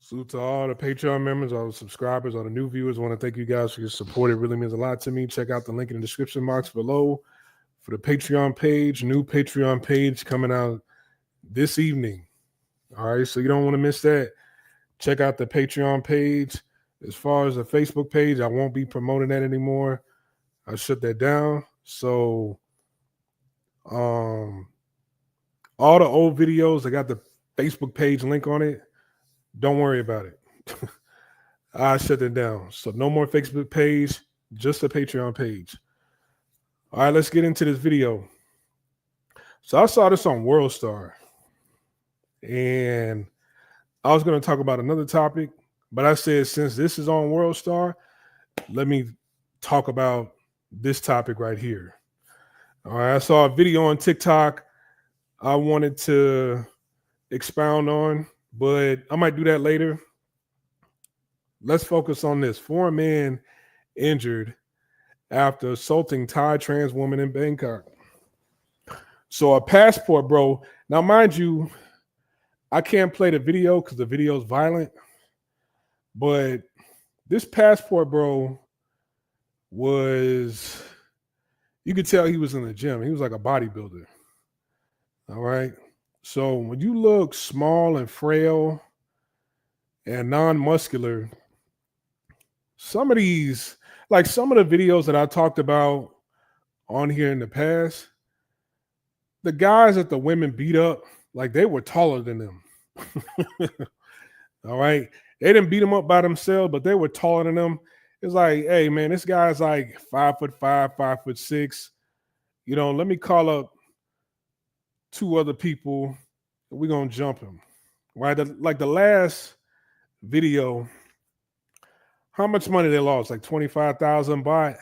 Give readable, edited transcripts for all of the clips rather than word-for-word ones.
Salute to all the Patreon members, all the subscribers, all the new viewers. I want to thank you guys for your support. It really means a lot to me. Check out the link in the description box below for the Patreon page, new Patreon page coming out this evening. All right, so you don't want to miss that. Check out the Patreon page. As far as the Facebook page, I won't be promoting that anymore. I shut that down. So all the old videos, I got the Facebook page link on it. Don't worry about it. I shut it down. So no more Facebook page, just a Patreon page. All right, let's get into this video. So I saw this on World Star, and I was going to talk about another topic, but I said since this is on World Star, let me talk about this topic right here. All right, I saw a video on TikTok I wanted to expound on, but I might do that later. Let's focus on this. 4 men injured after assaulting Thai trans woman in Bangkok. So a passport, bro. Now, mind you, I can't play the video because the video is violent, but this passport, bro, was, you could tell he was in the gym. He was like a bodybuilder. All right. So when you look small and frail and non-muscular, some of these, like some of the videos that I talked about on here in the past, the guys that the women beat up, like they were taller than them. All right. They didn't beat them up by themselves, but they were taller than them. It's like, hey, man, this guy's like 5'5", 5'6". You know, let me call up 2 other people. We're going to jump him. Right. Like the last video, how much money they lost? Like 25,000 baht.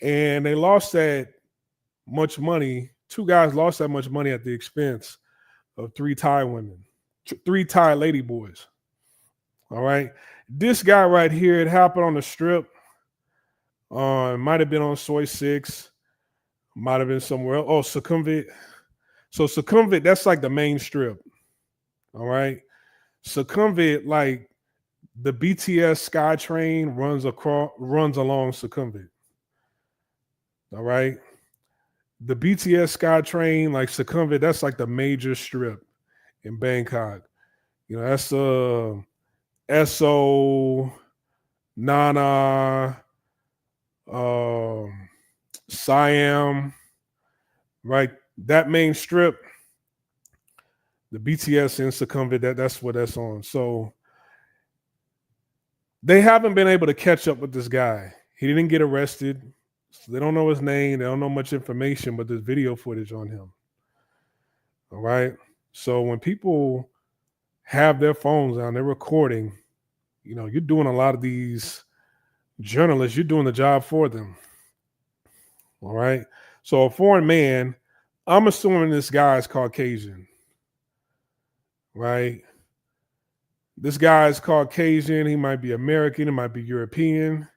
And they lost that much money. 2 guys lost that much money at the expense of 3 Thai women, 3 Thai ladyboys. All right. This guy right here, it happened on the strip. Might have been on Soy 6. Might have been somewhere else. Oh, Sukhumvit. So Sukhumvit, that's like the main strip. All right. Sukhumvit, like the BTS SkyTrain runs along Sukhumvit. All right. The BTS SkyTrain, like Sukhumvit, that's like the major strip in Bangkok. You know, that's Esso, Nana, Siam, right? That main strip, the BTS in Sukhumvit, that's what that's on. So they haven't been able to catch up with this guy. He didn't get arrested. So they don't know his name. They don't know much information, but there's video footage on him. All right. So when people have their phones on, they're recording, you know, you're doing a lot of these journalists, you're doing the job for them. All right. So a foreign man, I'm assuming this guy is Caucasian. Right. This guy is Caucasian. He might be American. He might be European.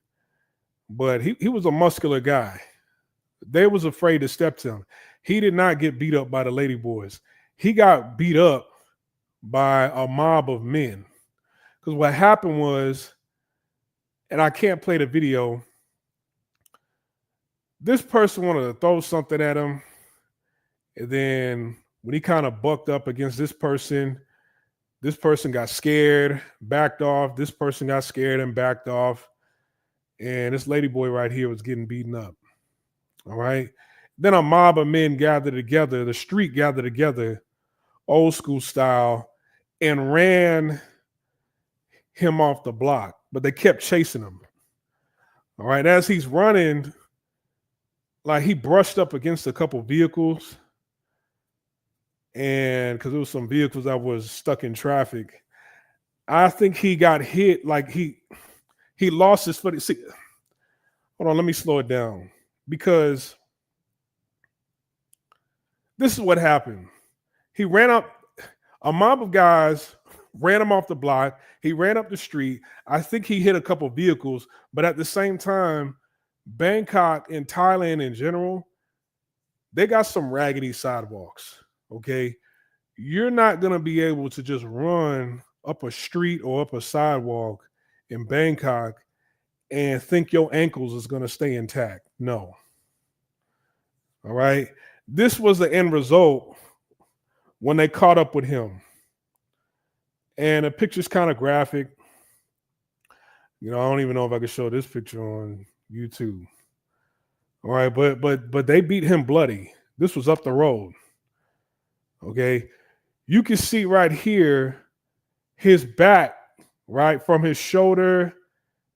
But he was a muscular guy. They was afraid to step to him. He did not get beat up by the ladyboys. He got beat up by a mob of men. Because what happened was, and I can't play the video, this person wanted to throw something at him. And then when he kind of bucked up against this person got scared, backed off. This person got scared and backed off. And this ladyboy right here was getting beaten up. All right. Then a mob of men gathered together, the street gathered together, old school style, and ran him off the block. But they kept chasing him. All right. As he's running, like he brushed up against a couple vehicles. And because there was some vehicles that was stuck in traffic, I think he got hit. Like he lost his foot. See, hold on, let me slow it down because this is what happened. He ran up, a mob of guys ran him off the block. He ran up the street. I think he hit a couple vehicles, but at the same time, Bangkok and Thailand in general, they got some raggedy sidewalks. Okay. You're not going to be able to just run up a street or up a sidewalk in Bangkok and think your ankles is going to stay intact. No. All right. This was the end result when they caught up with him. And the picture's kind of graphic. I don't even know if I could show this picture on YouTube. All right, but they beat him bloody. This was up the road. Okay. You can see right here his back, right? From his shoulder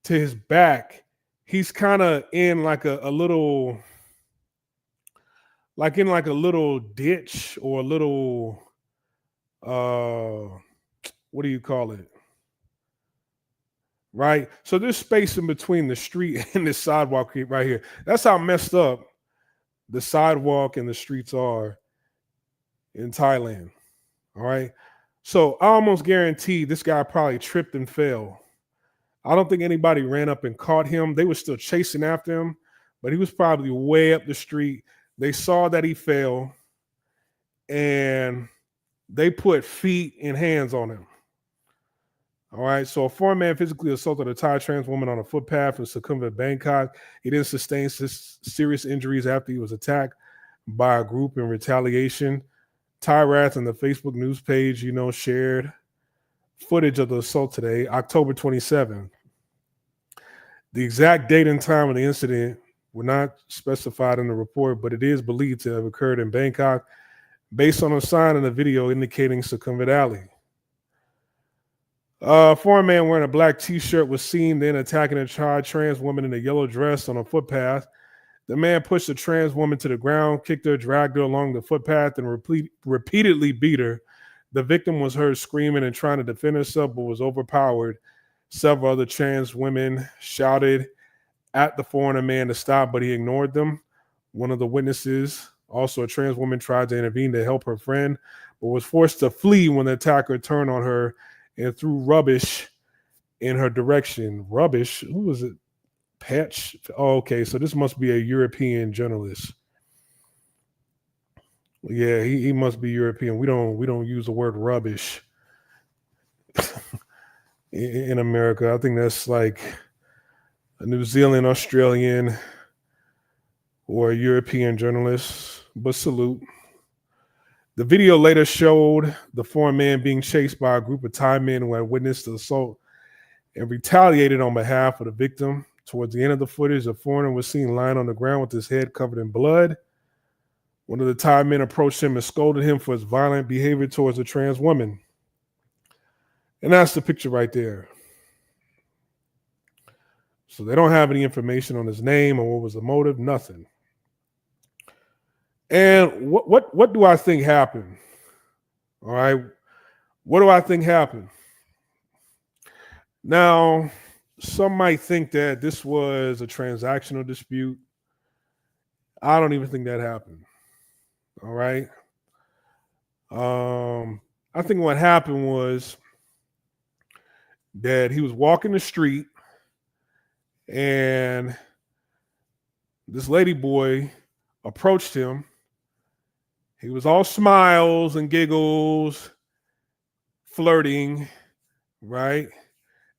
to his back. He's kind of in like a little, like in like a little ditch or a little what do you call it? Right? So there's space in between the street and the sidewalk right here. That's how messed up the sidewalk and the streets are in Thailand. All right. So I almost guarantee this guy probably tripped and fell. I don't think anybody ran up and caught him. They were still chasing after him, but he was probably way up the street. They saw that he fell and they put feet and hands on him. All right. So a foreign man physically assaulted a Thai trans woman on a footpath in Sukhumvit, Bangkok. He didn't sustain serious injuries after he was attacked by a group in retaliation. Thai Rats on the Facebook news page, shared footage of the assault today, October 27th. The exact date and time of the incident were not specified in the report, but it is believed to have occurred in Bangkok based on a sign in the video indicating Sukhumvit Alley. A foreign man wearing a black t-shirt was seen then attacking a Thai trans woman in a yellow dress on a footpath. The man pushed the trans woman to the ground, kicked her, dragged her along the footpath, and repeatedly beat her. The victim was heard screaming and trying to defend herself, but was overpowered. Several other trans women shouted at the foreigner man to stop, but he ignored them. One of the witnesses, also a trans woman, tried to intervene to help her friend, but was forced to flee when the attacker turned on her and threw rubbish in her direction. Rubbish? Who was it? Patch? Oh, okay, so this must be a European journalist. Yeah, he must be European. We don't use the word rubbish in America. I think that's like a New Zealand, Australian, or a European journalist. But salute. The video later showed the foreign man being chased by a group of Thai men who had witnessed the assault and retaliated on behalf of the victim. Towards the end of the footage, a foreigner was seen lying on the ground with his head covered in blood. One of the Thai men approached him and scolded him for his violent behavior towards the trans woman. And that's the picture right there. So they don't have any information on his name or what was the motive, nothing. And what do I think happened? All right. What do I think happened? Now, some might think that this was a transactional dispute. I don't even think that happened. All right. I think what happened was that he was walking the street and this ladyboy approached him. He was all smiles and giggles, flirting, right?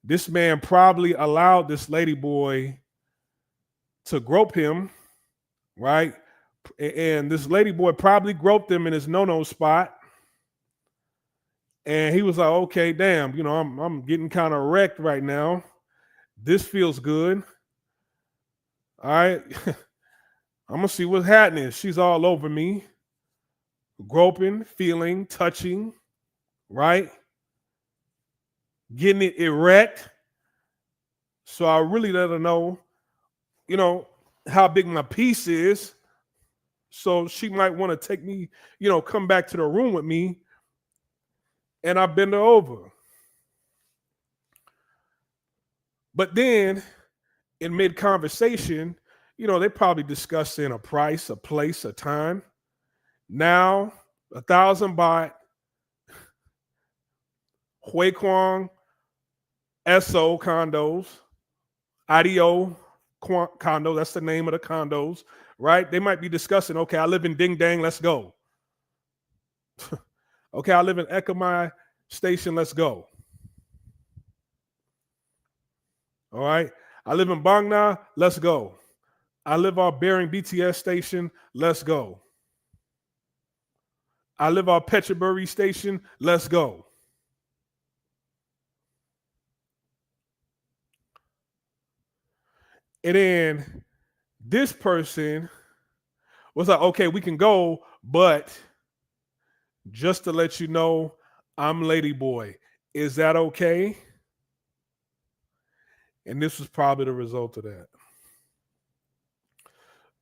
This man probably allowed this ladyboy to grope him, right? And this ladyboy probably groped him in his no-no spot. And he was like, okay, damn, I'm getting kind of wrecked right now. This feels good. All right. I'm going to see what's happening. She's all over me. Groping, feeling, touching, right? Getting it erect. So I really let her know, how big my piece is. So she might want to take me, come back to the room with me. And I bend her over. But then in mid-conversation, they probably discussing a price, a place, a time. Now, 1,000 baht, Hui Kwang, SO condos, IDO condo, that's the name of the condos, right? They might be discussing, okay, I live in Ding Dang, let's go. Okay, I live in Ekamai Station, let's go. All right. I live in Bang Na. Let's go. I live off Bering BTS station. Let's go. I live off Petrabury station. Let's go. And then this person was like, okay, we can go, but just to let you know, I'm ladyboy. Is that okay? And this was probably the result of that.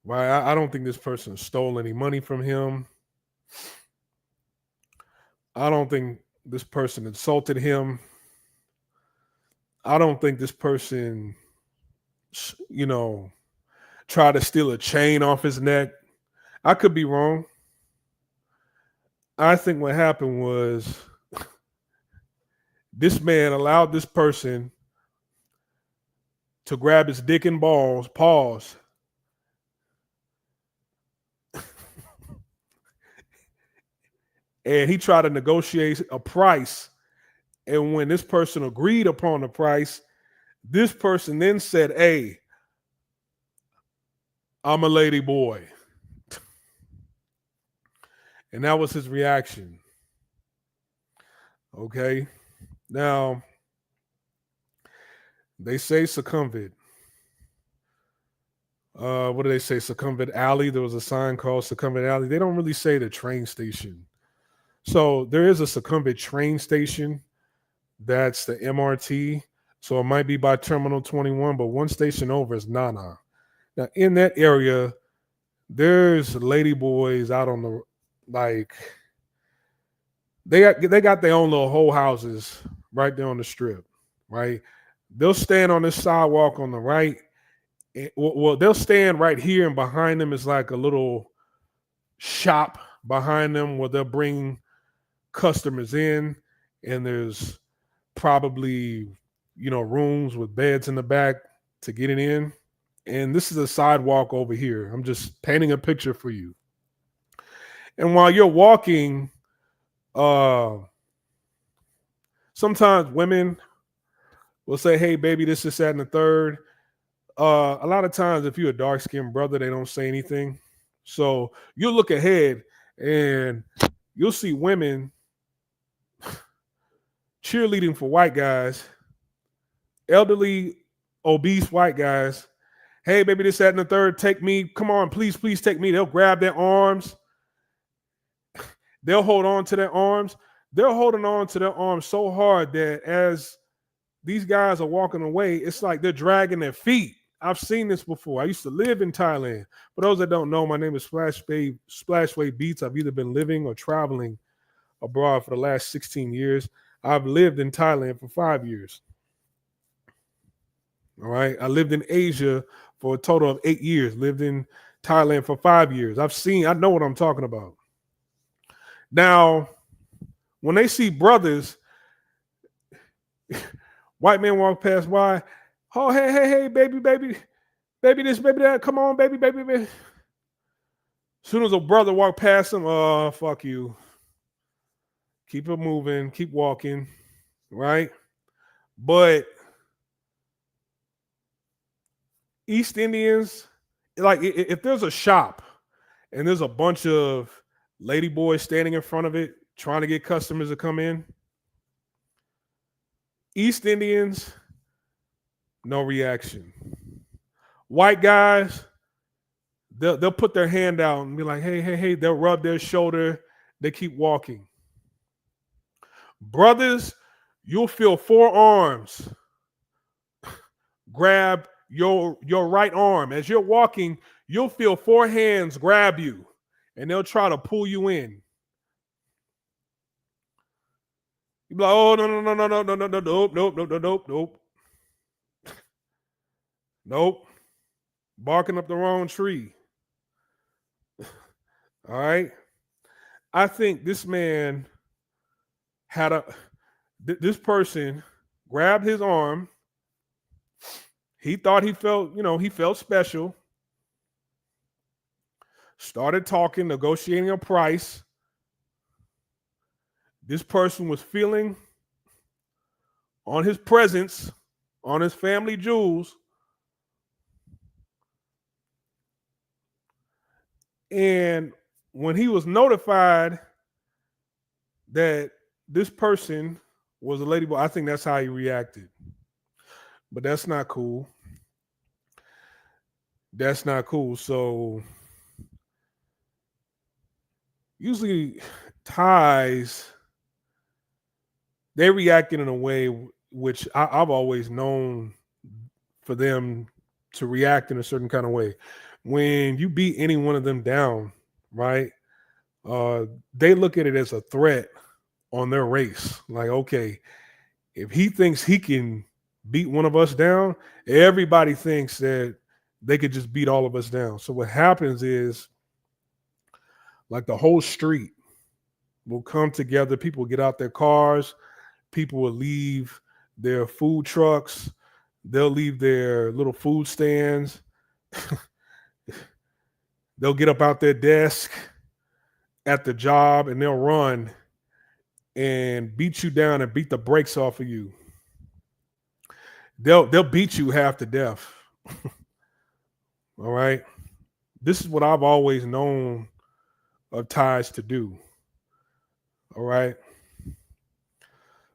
Right? I don't think this person stole any money from him. I don't think this person insulted him. I don't think this person, you know, tried to steal a chain off his neck. I could be wrong. I think what happened was this man allowed this person to grab his dick and balls, pause, and he tried to negotiate a price. And when this person agreed upon the price, this person then said, hey, I'm a lady boy. And that was his reaction. Okay. Now, they say Succumbed. What do they say? Succumbed Alley. There was a sign called Succumbed Alley. They don't really say the train station. So there is a Succumbed train station. That's the MRT. So it might be by Terminal 21, but one station over is Nana. Now, in that area, there's ladyboys out on the, like, they got their own little whole houses right there on the strip, right? They'll stand on this sidewalk on the right. Well, they'll stand right here, and behind them is like a little shop behind them where they'll bring customers in, and there's probably, rooms with beds in the back to get it in. And this is a sidewalk over here. I'm just painting a picture for you. And while you're walking, sometimes women will say, hey, baby, this, that, and the third. A lot of times, if you're a dark-skinned brother, they don't say anything. So you'll look ahead and you'll see women cheerleading for white guys, elderly, obese white guys. Hey, baby, this, that, and the third, take me. Come on, please, please take me. They'll grab their arms. They'll hold on to their arms. They're holding on to their arms so hard that as these guys are walking away, it's like they're dragging their feet. I've seen this before. I used to live in Thailand. For those that don't know, my name is Splashway Beats. I've either been living or traveling abroad for the last 16 years. I've lived in Thailand for 5 years. All right. I lived in Asia for a total of 8 years, lived in Thailand for 5 years. I know what I'm talking about. Now, when they see brothers, white men walk past, why? Oh, hey, baby, this, baby, that, come on, baby. As soon as a brother walk past him, oh, fuck you. Keep it moving, keep walking, right? But East Indians, like if there's a shop and there's a bunch of ladyboys standing in front of it trying to get customers to come in, East Indians, no reaction. White guys, they'll put their hand out and be like, hey. They'll rub their shoulder. They keep walking. Brothers, you'll feel 4 arms grab your right arm. As you're walking, you'll feel 4 hands grab you, and they'll try to pull you in. You'll be like, oh, nope. Barking up the wrong tree. All right. I think this man this person grabbed his arm. He thought he felt special. Started talking, negotiating a price. This person was feeling on his presence on his family jewels. And when he was notified that this person was a ladyboy, I think that's how he reacted. But that's not cool. That's not cool. So usually Thais, they reacted in a way which I've always known for them to react in a certain kind of way. When you beat any one of them down, right? Uh, they look at it as a threat on their race. Like, okay, if he thinks he can beat one of us down, everybody thinks that they could just beat all of us down. So what happens is, like, the whole street will come together. People will get out their cars. People will leave their food trucks. They'll leave their little food stands. They'll get up out their desk at the job and they'll run and beat you down and beat the brakes off of you. They'll beat you half to death. All right. This is what I've always known of Thais to do. All right.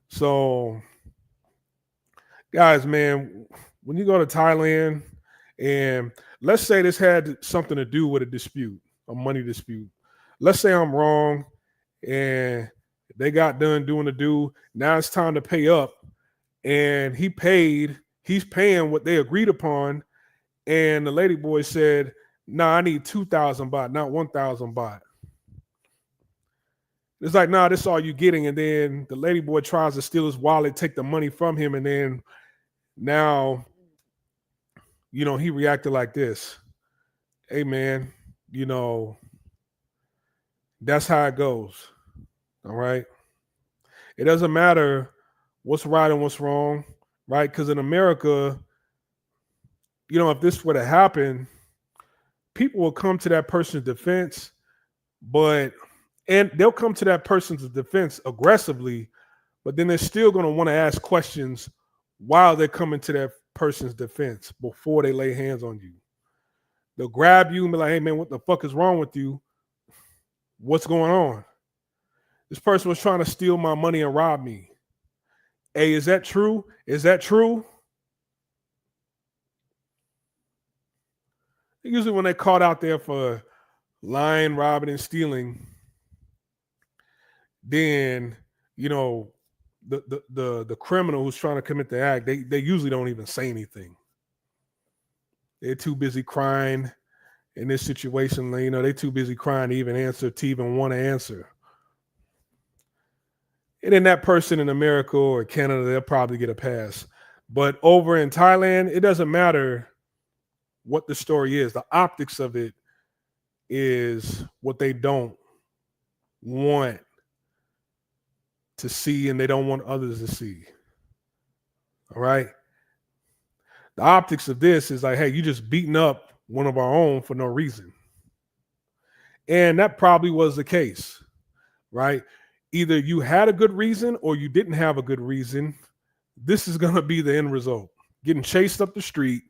So, guys, man, when you go to Thailand, and let's say this had something to do with a dispute, a money dispute. Let's say I'm wrong and they got done doing the do. Now it's time to pay up. And he's paying what they agreed upon. And the ladyboy said, nah, I need 2,000 baht, not 1,000 baht. It's like, nah, this is all you're getting. And then the ladyboy tries to steal his wallet, take the money from him. And then now, he reacted like this. Hey, man, that's how it goes. All right. It doesn't matter what's right and what's wrong, right? Because in America, if this were to happen, people will come to that person's defense, and they'll come to that person's defense aggressively, but then they're still going to want to ask questions while they're coming to that person's defense before they lay hands on you. They'll grab you and be like, hey, man, what the fuck is wrong with you? What's going on? This person was trying to steal my money and rob me. Hey, is that true? Is that true? Usually when they're caught out there for lying, robbing, and stealing, then, the criminal who's trying to commit the act, they usually don't even say anything. They're too busy crying in this situation. They're too busy crying to even want to answer. And then that person in America or Canada, they'll probably get a pass. But over in Thailand, it doesn't matter what the story is. The optics of it is what they don't want to see, and they don't want others to see. All right. The optics of this is like, hey, you just beating up one of our own for no reason. And that probably was the case, right? Either you had a good reason or you didn't have a good reason. This is going to be the end result. Getting chased up the street.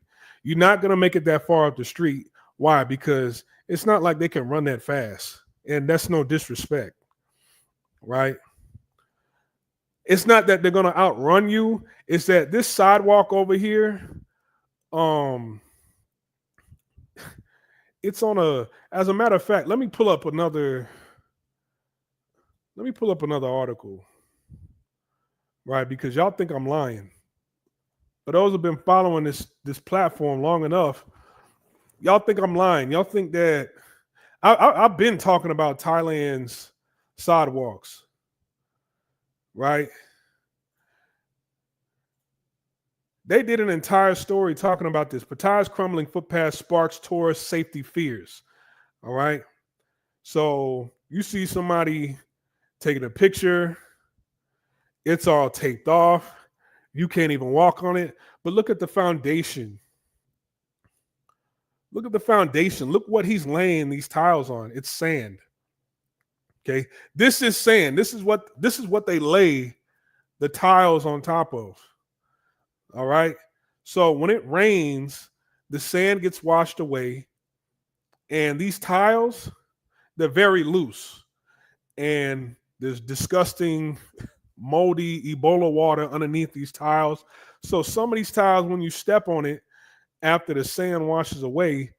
You're not going to make it that far up the street. Why? Because it's not like they can run that fast. And that's no disrespect, right? It's not that they're going to outrun you. It's that this sidewalk over here, it's on as a matter of fact, let me pull up another article, right? Because y'all think I'm lying. But those who've been following this platform long enough, y'all think I'm lying. Y'all think that I've been talking about Thailand's sidewalks, right? They did an entire story talking about this. Pattay's crumbling footpath sparks tourist safety fears. All right. So you see somebody taking a picture. It's all taped off. You can't even walk on it. But look at the foundation. Look at the foundation. Look what he's laying these tiles on. It's sand. Okay. This is sand. This is what they lay the tiles on top of. All right. So when it rains, the sand gets washed away, and these tiles, they're very loose. And there's disgusting, moldy Ebola water underneath these tiles. So some of these tiles, when you step on it after the sand washes away,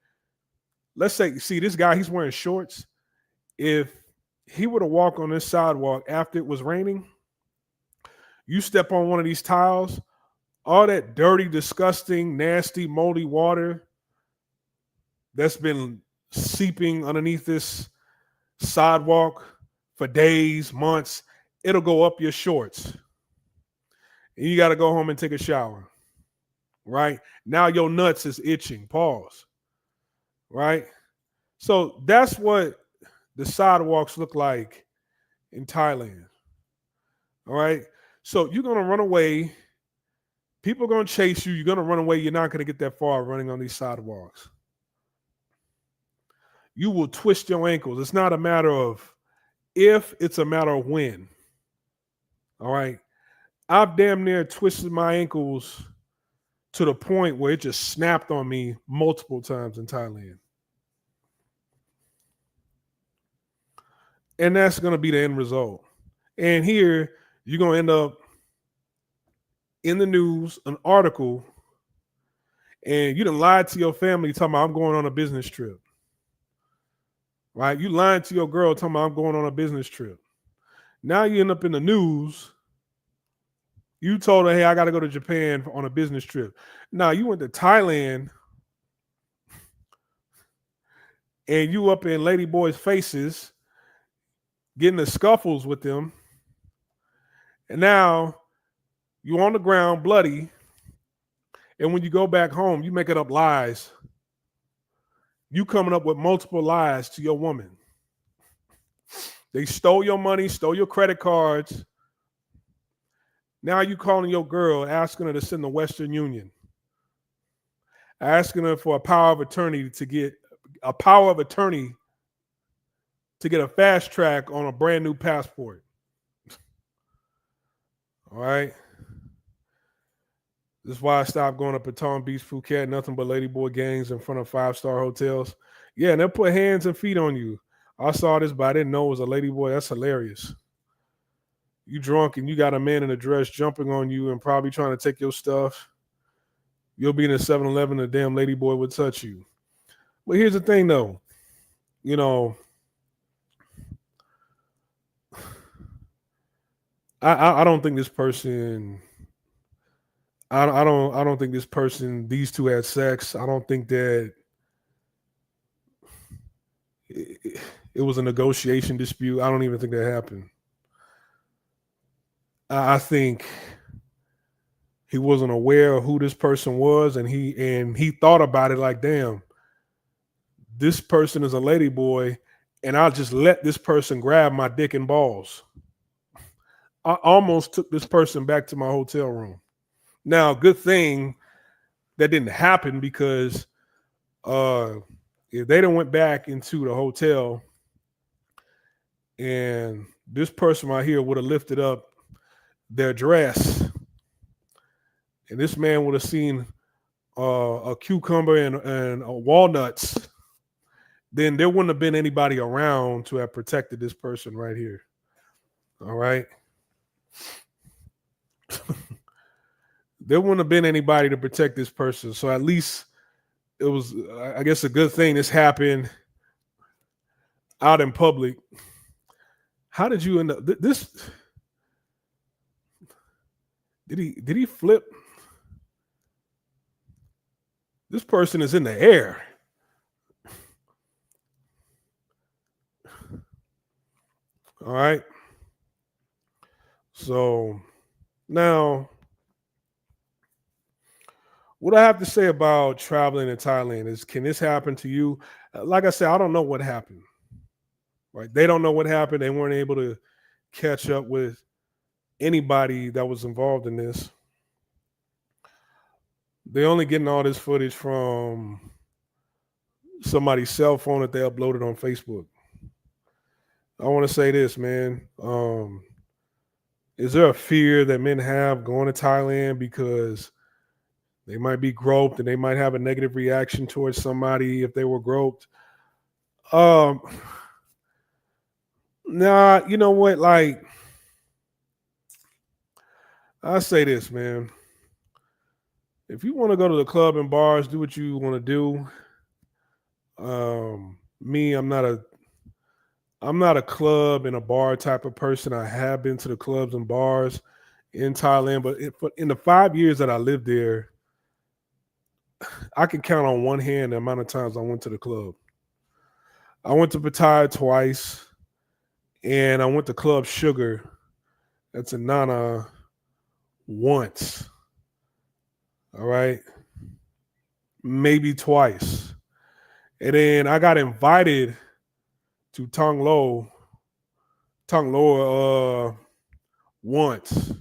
let's say, see this guy, he's wearing shorts. If he were to walk on this sidewalk after it was raining, you step on one of these tiles, all that dirty, disgusting, nasty, moldy water that's been seeping underneath this sidewalk for days, months, it'll go up your shorts. And you got to go home and take a shower. Right? Now your nuts is itching. Pause. Right? So that's what the sidewalks look like in Thailand. All right? So you're going to run away. People are going to chase you. You're going to run away. You're not going to get that far running on these sidewalks. You will twist your ankles. It's not a matter of if, it's a matter of when. All right? I've damn near twisted my ankles to the point where it just snapped on me multiple times in Thailand. And that's going to be the end result. And here, you're going to end up in the news, an article, and you done lied to your family talking about I'm going on a business trip. Right? You lying to your girl talking about I'm going on a business trip. Now you end up in the news. You told her, hey, I got to go to Japan on a business trip. Now you went to Thailand and you up in ladyboys' faces getting the scuffles with them. And now you on the ground bloody. And when you go back home, you making up lies. You coming up with multiple lies to your woman. They stole your money, stole your credit cards. Now you calling your girl, asking her to send the Western Union. Asking her for a power of attorney to get a fast track on a brand new passport. All right. This is why I stopped going up at Palm Beach, Phuket, nothing but ladyboy gangs in front of 5-star hotels. Yeah, and they'll put hands and feet on you. I saw this, but I didn't know it was a ladyboy. That's hilarious. You drunk and you got a man in a dress jumping on you and probably trying to take your stuff. You'll be in a 7-Eleven, a damn ladyboy would touch you. But here's the thing, though. You know, I don't think this person. I don't think this person. These two had sex. I don't think that it was a negotiation dispute. I don't even think that happened. I think he wasn't aware of who this person was, and he thought about it like, damn, this person is a ladyboy, and I'll just let this person grab my dick and balls. I almost took this person back to my hotel room. Now, good thing that didn't happen, because if they done went back into the hotel and this person right here would have lifted up their dress and this man would have seen a cucumber and walnuts, then there wouldn't have been anybody around to have protected this person right here. All right. There wouldn't have been anybody to protect this person. So at least it was, I guess, a good thing this happened out in public. How did you end up this? Did he flip? This person is in the air. All right. So now, what I have to say about traveling in Thailand is, can this happen to you? Like I said, I don't know what happened. Right? They don't know what happened. They weren't able to catch up with anybody that was involved in this. They're only getting all this footage from somebody's cell phone that they uploaded on Facebook. I want to say this, man. Is there a fear that men have going to Thailand because They might be groped and they might have a negative reaction towards somebody if they were groped. Um, nah, you know what? Like, I say this, man. If you want to go to the club and bars, do what you want to do. Me, I'm not a club and a bar type of person. I have been to the clubs and bars in Thailand, but in the 5 years that I lived there, I can count on one hand the amount of times I went to the club. I went to Pattaya twice, and I went to Club Sugar. That's in Nana once. All right, maybe twice, and then I got invited to Tong Lo, once.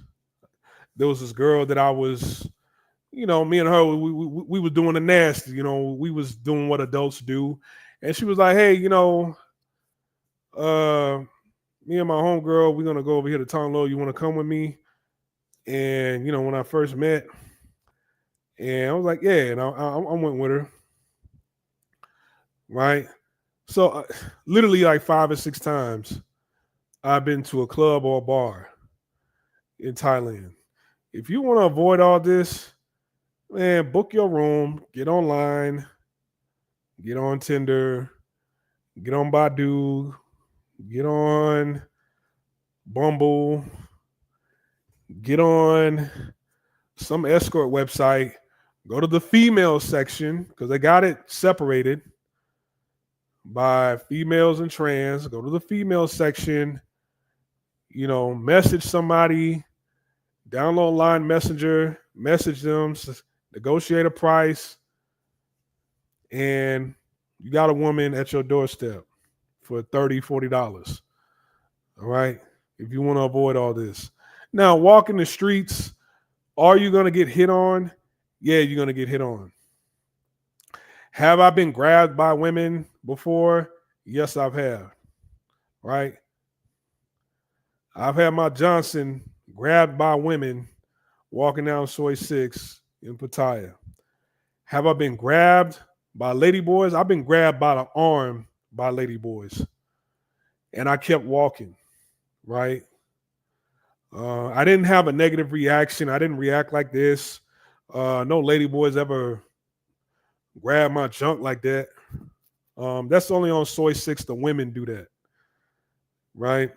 There was this girl that I was, me and her, we was doing the nasty. We was doing what adults do, and she was like, "Hey, me and my homegirl, we're gonna go over here to Tong Lo. You want to come with me?" And when I first met, and I was like, "Yeah," and I went with her, right? So, literally, like 5 or 6 times, I've been to a club or a bar in Thailand. If you want to avoid all this, man, book your room, get online, get on Tinder, get on Badu, get on Bumble, get on some escort website, go to the female section because they got it separated by females and trans. Go to the female section, message somebody, download Line Messenger, message them, negotiate a price, and you got a woman at your doorstep for $30, $40. All right. If you want to avoid all this. Now, walking the streets, are you going to get hit on? Yeah, you're going to get hit on. Have I been grabbed by women before? Yes, I've had. Right? I've had my Johnson grabbed by women walking down Soy 6 in Pattaya. Have I been grabbed by ladyboys? I've been grabbed by the arm by ladyboys. And I kept walking, right? I didn't have a negative reaction. I didn't react like this. No ladyboys ever grabbed my junk like that. That's only on Soy 6 the women do that, right?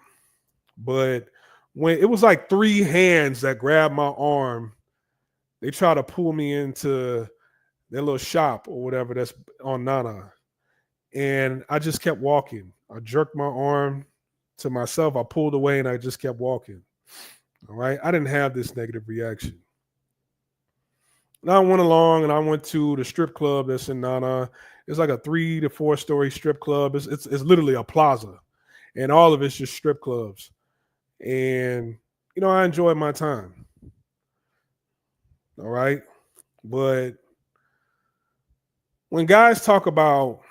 But when it was like 3 hands that grabbed my arm, they try to pull me into their little shop or whatever that's on Nana. And I just kept walking. I jerked my arm to myself. I pulled away and I just kept walking. All right. I didn't have this negative reaction. And I went along and I went to the strip club that's in Nana. It's like a 3 to 4 story strip club. It's literally a plaza. And all of it's just strip clubs. And, I enjoyed my time. All right. But when guys talk about,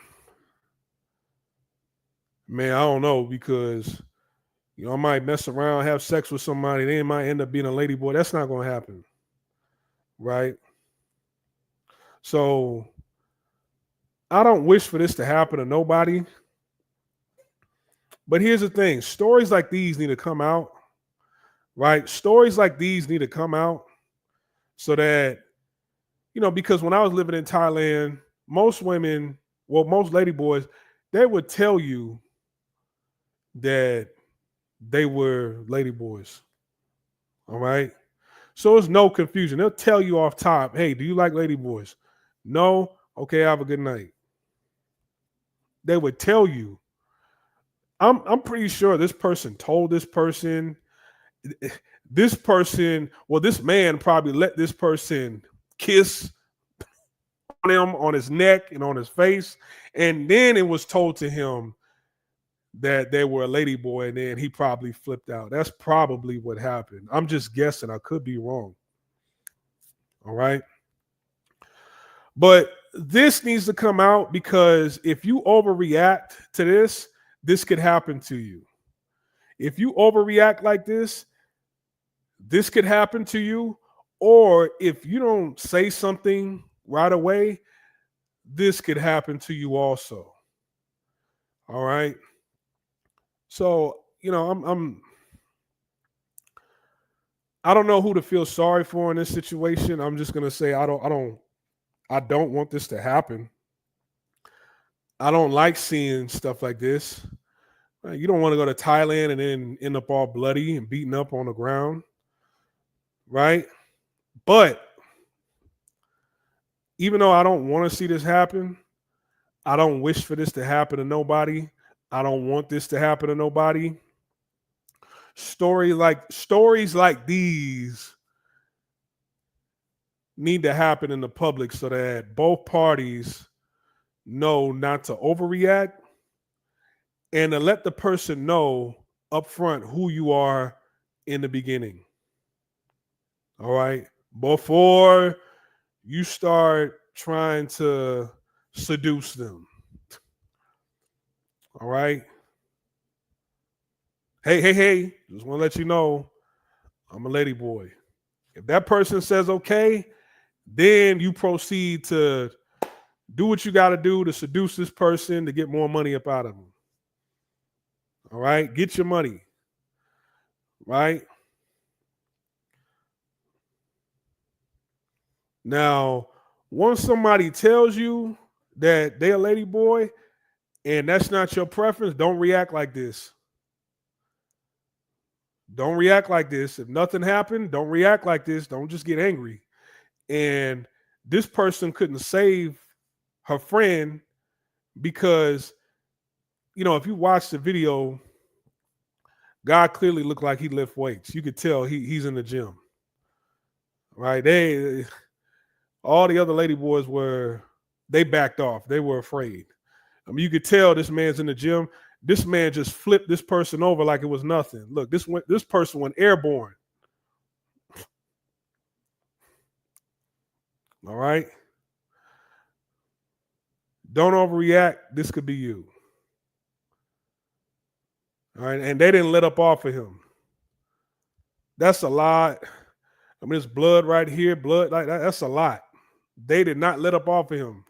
man, I don't know, because I might mess around, have sex with somebody, they might end up being a ladyboy. That's not going to happen, right? So I don't wish for this to happen to nobody. But here's the thing: stories like these need to come out, right? Stories like these need to come out so that because when I was living in Thailand, most women, most ladyboys, they would tell you that they were ladyboys. All right. So it's no confusion. They'll tell you off top, hey, do you like ladyboys? No? Okay, have a good night. They would tell you. I'm pretty sure this person told this person. This man probably let this person kiss on him, on his neck and on his face. And then it was told to him that they were a ladyboy, and then he probably flipped out. That's probably what happened. I'm just guessing. I could be wrong. All right. But this needs to come out because if you overreact to this could happen to you. If you overreact like this could happen to you, Or if you don't say something right away, this could happen to you also. All right. So, I don't know who to feel sorry for in this situation. I'm just gonna say I don't want this to happen. I don't like seeing stuff like this. You don't want to go to Thailand and then end up all bloody and beaten up on the ground, right? But even though I don't want to see this happen, I don't wish for this to happen to nobody. I don't want this to happen to nobody. Stories like these need to happen in the public so that both parties know not to overreact and to let the person know up front who you are in the beginning. All right. Before you start trying to seduce them. All right. Hey. Just want to let you know I'm a lady boy. If that person says okay, then you proceed to do what you got to do to seduce this person to get more money up out of them. All right. Get your money. Right. Now, once somebody tells you that they're a lady boy and that's not your preference, don't react like this. Don't react like this. If nothing happened, don't react like this. Don't just get angry. And this person couldn't save her friend because, if you watch the video, God clearly looked like he lift weights. You could tell he's in the gym. Right? All the other lady boys they backed off. They were afraid. I mean, you could tell this man's in the gym. This man just flipped this person over like it was nothing. Look, this person went airborne. All right. Don't overreact. This could be you. All right. And they didn't let up off of him. That's a lot. I mean, there's blood right here, blood like that. That's a lot. They did not let up off of him.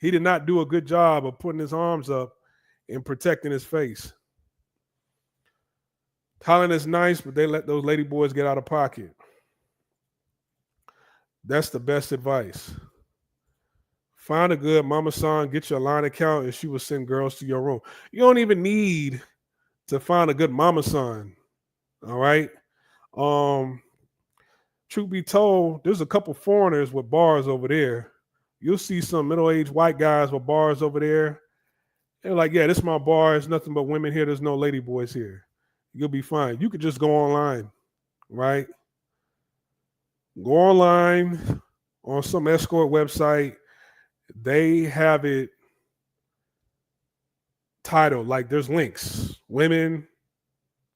He did not do a good job of putting his arms up and protecting his face. Thailand is nice, but they let those lady boys get out of pocket. That's the best advice. Find a good mama son, get your line account, and she will send girls to your room. You don't even need to find a good mama son. All right. Truth be told, there's a couple foreigners with bars over there. You'll see some middle-aged white guys with bars over there. They're like, yeah, this is my bar. There's nothing but women here. There's no lady boys here. You'll be fine. You could just go online, right? Go online on some escort website. They have it titled, like there's links. Women,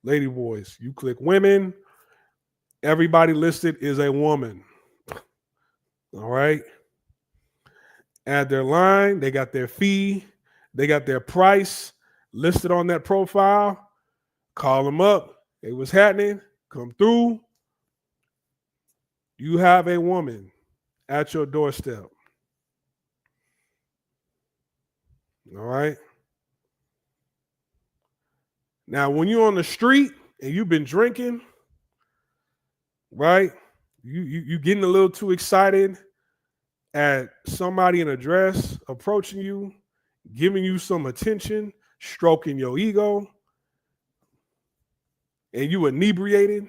lady boys. You click women. Everybody listed is a woman. All right. Add their line. They got their fee. They got their price listed on that profile. Call them up. Hey, what's happening? Come through. You have a woman at your doorstep. All right. Now, when you're on the street and you've been drinking, right? You getting a little too excited at somebody in a dress approaching you, giving you some attention, stroking your ego, and you inebriated,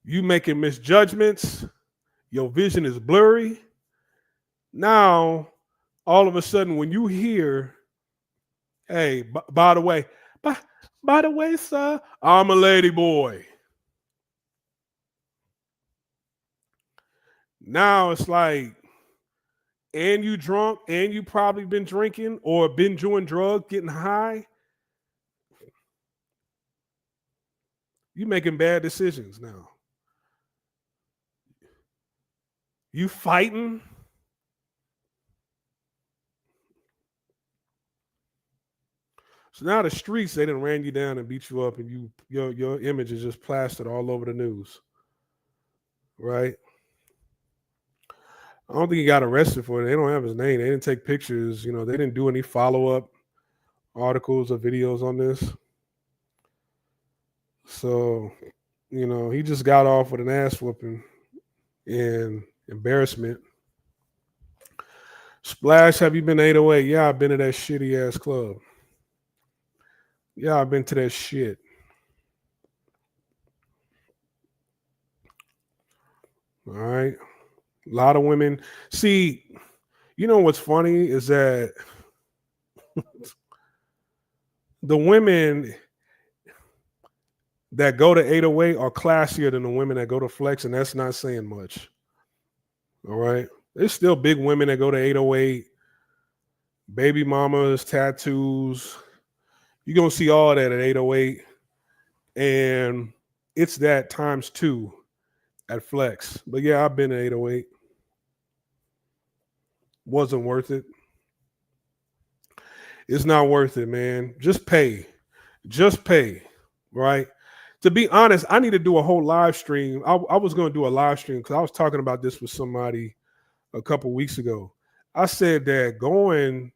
you making misjudgments, your vision is blurry. Now, all of a sudden, when you hear, hey, by the way, sir, I'm a lady boy. Now it's like, and you drunk, and you probably been drinking or been doing drugs, getting high. You making bad decisions now. You fighting. So now the streets, they done ran you down and beat you up, and your image is just plastered all over the news. right? I don't think he got arrested for it. They don't have his name. They didn't take pictures. They didn't do any follow-up articles or videos on this. So, he just got off with an ass whooping and embarrassment. Splash, have you been to 808? Yeah, I've been to that shitty ass club. Yeah, I've been to that shit. All right. A lot of women. See, what's funny is that the women that go to 808 are classier than the women that go to Flex, and that's not saying much. All right. There's still big women that go to 808, baby mamas, tattoos. You're going to see all that at 808. And it's that times 2 at Flex. But yeah, I've been to 808. Wasn't worth it. It's not worth it, man. Just pay. Just pay, right? To be honest, I need to do a whole live stream. I was going to do a live stream because I was talking about this with somebody a couple weeks ago. I said that going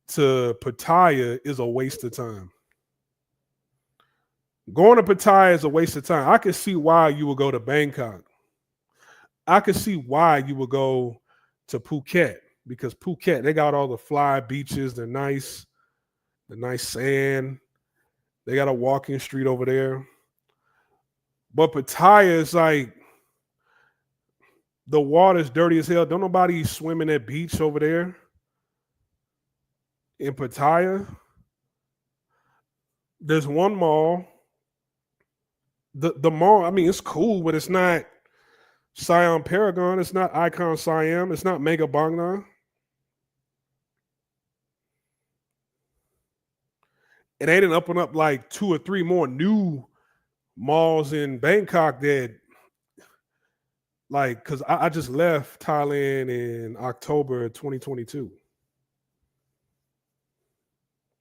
to Pattaya is a waste of time. Going to Pattaya is a waste of time. I can see why you would go to Bangkok. I can see why you would go to Phuket, because Phuket, they got all the fly beaches, the nice sand. They got a walking street over there. But Pattaya is like, the water's dirty as hell. Don't nobody swim in that beach over there in Pattaya. There's one mall. The mall, I mean, it's cool, but it's not Siam Paragon. It's not Icon Siam. It's not Mega Bangna. And they didn't open up like 2 or 3 more new malls in Bangkok that, like, because I just left Thailand in October 2022.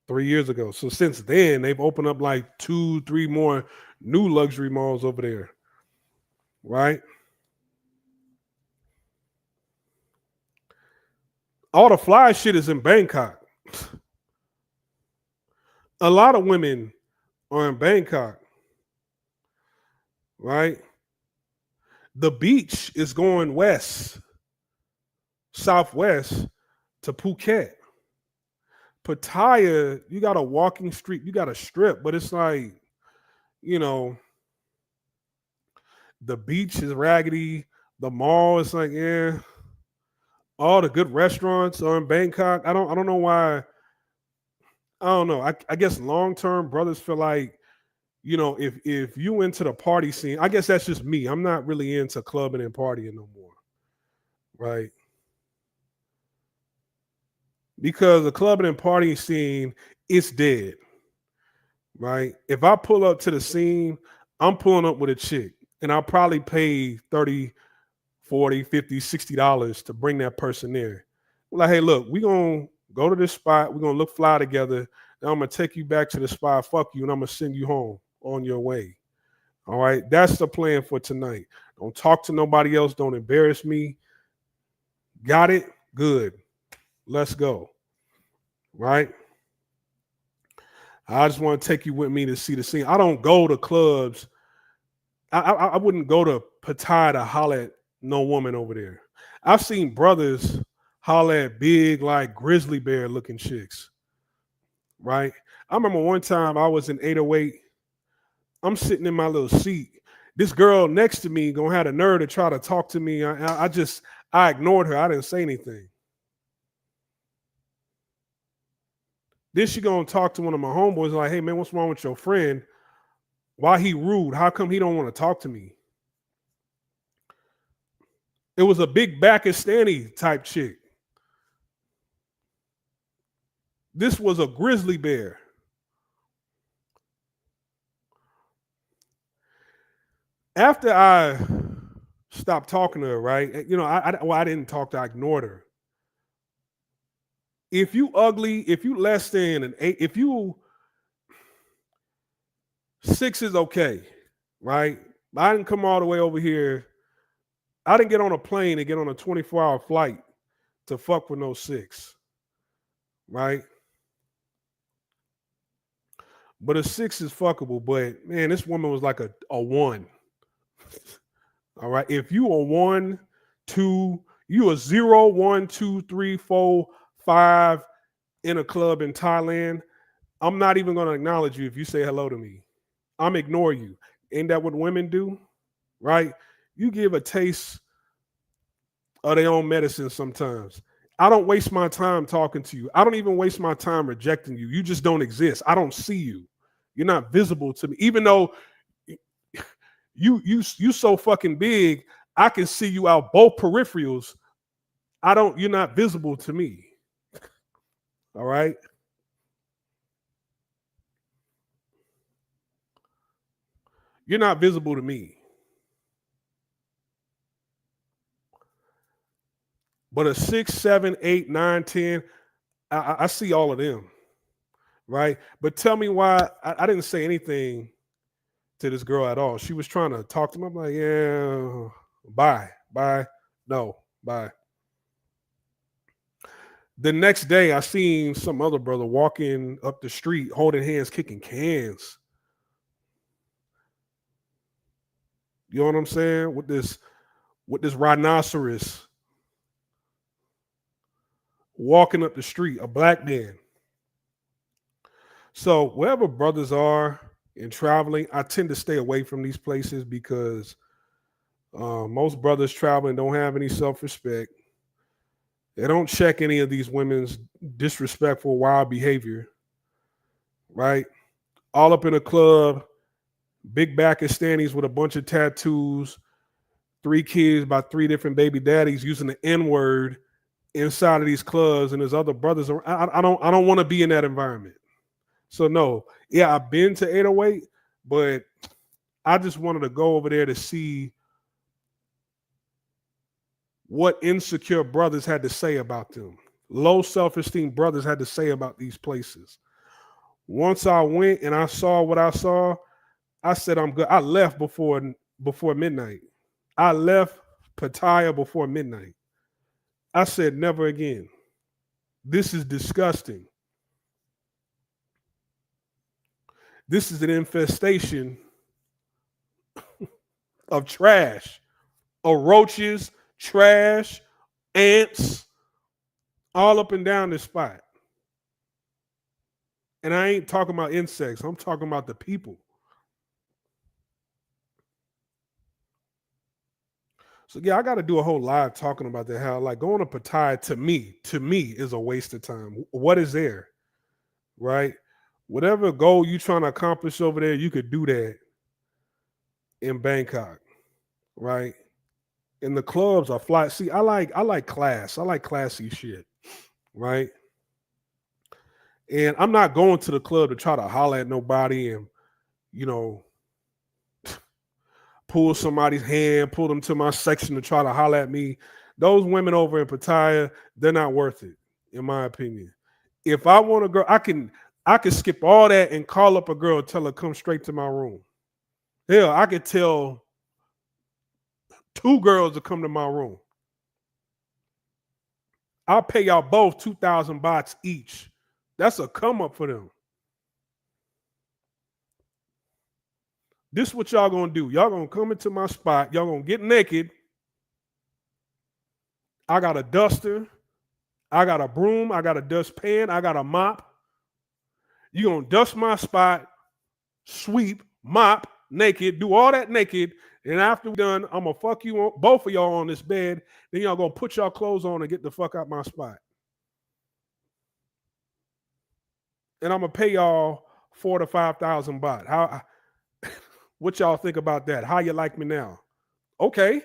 3 years ago. So since then, they've opened up like 2, 3 more new luxury malls over there. Right? All the fly shit is in Bangkok. A lot of women are in Bangkok. Right? The beach is going west, southwest to Phuket. Pattaya, you got a walking street, you got a strip, but it's like, the beach is raggedy. The mall is like, yeah. All the good restaurants are in Bangkok. I don't know why. I don't know. I guess long term brothers feel like, if you into the party scene, I guess that's just me. I'm not really into clubbing and partying no more. Right? Because the clubbing and partying scene, it's dead. Right? If I pull up to the scene, I'm pulling up with a chick, and I'll probably pay 30, 40, 50, $60 to bring that person there. Like, hey, look, we're going to go to this spot. We're going to look fly together. Then I'm going to take you back to the spot, fuck you, and I'm going to send you home on your way. All right? That's the plan for tonight. Don't talk to nobody else. Don't embarrass me. Got it? Good. Let's go. Right? I just want to take you with me to see the scene. I don't go to clubs. I wouldn't go to Pattaya to holler at no woman over there. I've seen brothers holler at big, like grizzly bear looking chicks. Right? I remember one time I was in 808. I'm sitting in my little seat. This girl next to me gonna have the nerve to try to talk to me. I ignored her. I didn't say anything. Then she gonna talk to one of my homeboys like, hey man, what's wrong with your friend? Why he rude? How come he don't want to talk to me? It was a big Pakistani type chick. This was a grizzly bear. After I stopped talking to her, right? I didn't talk to her, I ignored her. If you ugly, if you less than an 8, if you 6 is okay, right? I didn't come all the way over here I didn't get on a plane and get on a 24-hour flight to fuck with no 6, right? But a 6 is fuckable. But man, this woman was like a 1. All right. If you a 1, 2, you a 0, 1, 2, 3, 4, 5 in a club in Thailand, I'm not even gonna acknowledge you if you say hello to me. I'm ignore you. Ain't that what women do? Right? You give a taste of their own medicine sometimes. I don't waste my time talking to you. I don't even waste my time rejecting you. You just don't exist. I don't see you. You're not visible to me. Even though you so fucking big, I can see you out both peripherals. You're not visible to me. All right. You're not visible to me. But a 6, 7, 8, 9, 10, I see all of them. Right. But tell me why I didn't say anything to this girl at all. She was trying to talk to me. I'm like, yeah, bye, no, bye. The next day, I seen some other brother walking up the street, holding hands, kicking cans. You know what I'm saying? With this rhinoceros walking up the street, a black man. So wherever brothers are in traveling, I tend to stay away from these places because most brothers traveling don't have any self-respect. They don't check any of these women's disrespectful, wild behavior, right? All up in a club, big back of standings with a bunch of tattoos, 3 kids by 3 different baby daddies using the N-word inside of these clubs, and there's other brothers. I don't want to be in that environment. So no, yeah, I've been to 808, but I just wanted to go over there to see what insecure brothers had to say about them. Low self-esteem brothers had to say about these places. Once I went and I saw what I saw, I said I'm good. I left before midnight. I left Pattaya before midnight. I said never again. This is disgusting. This is an infestation of trash, of roaches, trash, ants, all up and down this spot. And I ain't talking about insects. I'm talking about the people. So yeah, I got to do a whole live talking about that. How like going to Pattaya to me is a waste of time. What is there, right? Whatever goal you trying to accomplish over there, you could do that in Bangkok, right? And the clubs are fly. See, I like class. I like classy shit, right? And I'm not going to the club to try to holler at nobody and you know pull somebody's hand, pull them to my section to try to holler at me. Those women over in Pattaya, they're not worth it, in my opinion. If I want a girl, I can skip all that and call up a girl and tell her come straight to my room. Hell, I could tell 2 girls to come to my room. I'll pay y'all both 2,000 bahts each. That's a come up for them. This is what y'all gonna do. Y'all gonna come into my spot. Y'all gonna get naked. I got a duster. I got a broom. I got a dustpan. I got a mop. You gonna dust my spot, sweep, mop, naked, do all that naked. And after we're done, I'm gonna fuck you on, both of y'all on this bed. Then y'all gonna put y'all clothes on and get the fuck out my spot. And I'm gonna pay y'all 4,000 to 5,000 baht. How? What y'all think about that? How you like me now? Okay.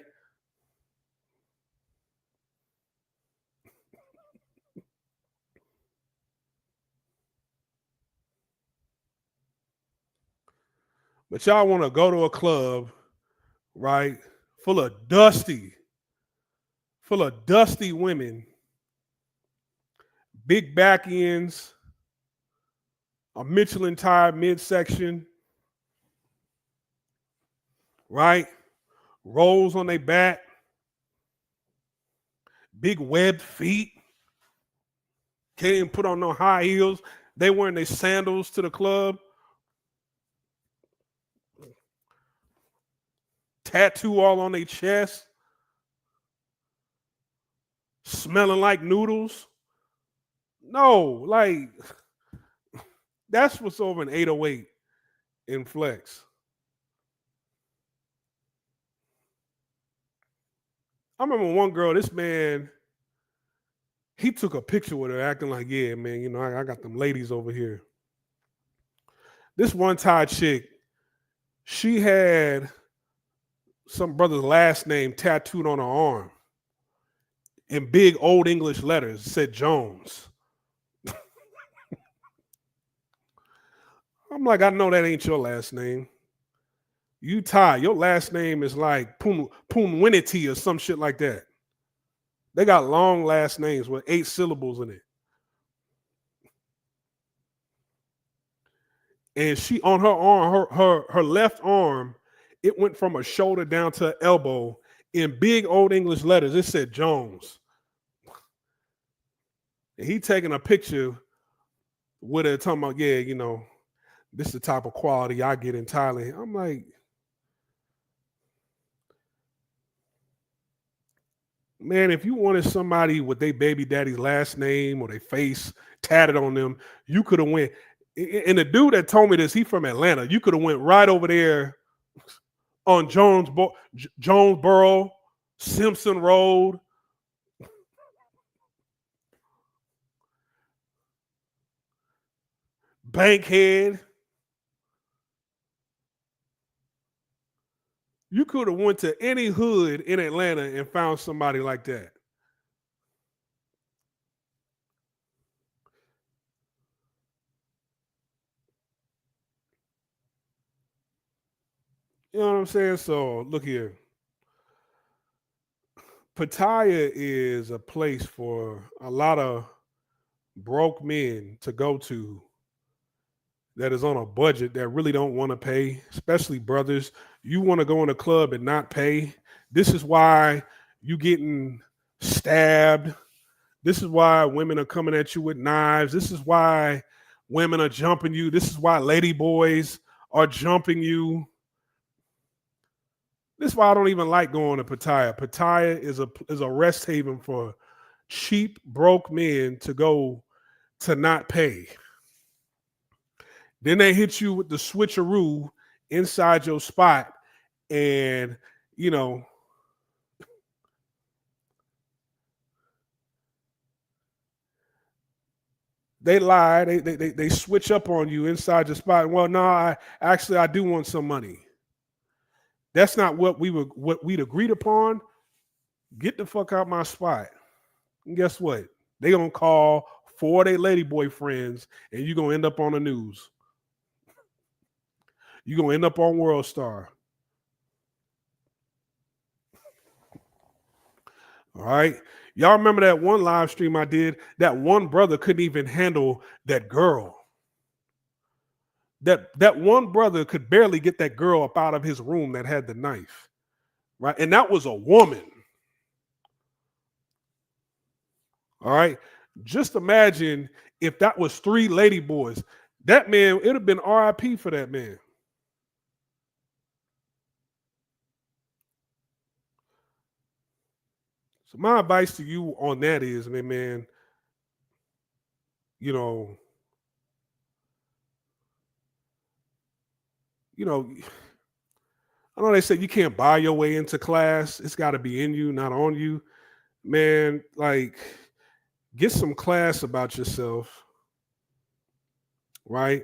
But y'all want to go to a club, right? Full of dusty women, big back ends, a Michelin tire midsection, right? Rolls on their back, big webbed feet. Can't even put on no high heels. They wearing their sandals to the club. Tattoo all on their chest. Smelling like noodles. No, like that's what's over an 808 in Flex. I remember one girl, this man, he took a picture with her acting like, yeah, man, you know, I got them ladies over here. This one Thai chick, she had some brother's last name tattooed on her arm in big old English letters. It said Jones. I'm like, I know that ain't your last name. You Thai, your last name is like Winity or some shit like that. They got long last names with 8 syllables in it. And she on her arm, her left arm, it went from her shoulder down to her elbow in big old English letters. It said Jones. And he taking a picture with her talking about, yeah, you know, this is the type of quality I get in Thailand. I'm like, man, if you wanted somebody with their baby daddy's last name or their face tatted on them, you could have went. And the dude that told me this, he from Atlanta. You could have went right over there on Jonesboro, Simpson Road. Bankhead. You could have went to any hood in Atlanta and found somebody like that. You know what I'm saying? So look here. Pattaya is a place for a lot of broke men to go to that is on a budget that really don't want to pay, especially brothers. You want to go in a club and not pay. This is why you getting stabbed. This is why women are coming at you with knives. This is why women are jumping you. This is why ladyboys are jumping you. This is why I don't even like going to Pattaya. Pattaya is a rest haven for cheap, broke men to go to not pay. Then they hit you with the switcheroo inside your spot, and you know they lie. They switch up on you inside your spot. Well, no, I do want some money. That's not what we'd agreed upon. Get the fuck out my spot. And guess what? They gonna call 4 of their ladyboy friends, and you're gonna end up on the news. You're gonna end up on World Star. All right. Y'all remember that one live stream I did? That one brother couldn't even handle that girl. That one brother could barely get that girl up out of his room that had the knife. Right? And that was a woman. All right. Just imagine if that was 3 lady boys. That man, it would have been RIP for that man. So my advice to you on that is, man, you know, I know they say you can't buy your way into class. It's got to be in you, not on you. Man, like, get some class about yourself, right?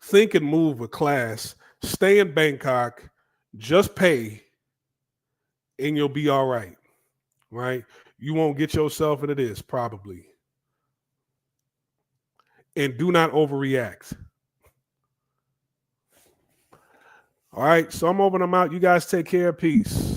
Think and move with class. Stay in Bangkok, just pay, and you'll be all right, right? You won't get yourself into this, probably. And do not overreact. All right, so I'm over and I'm out. You guys take care. Peace.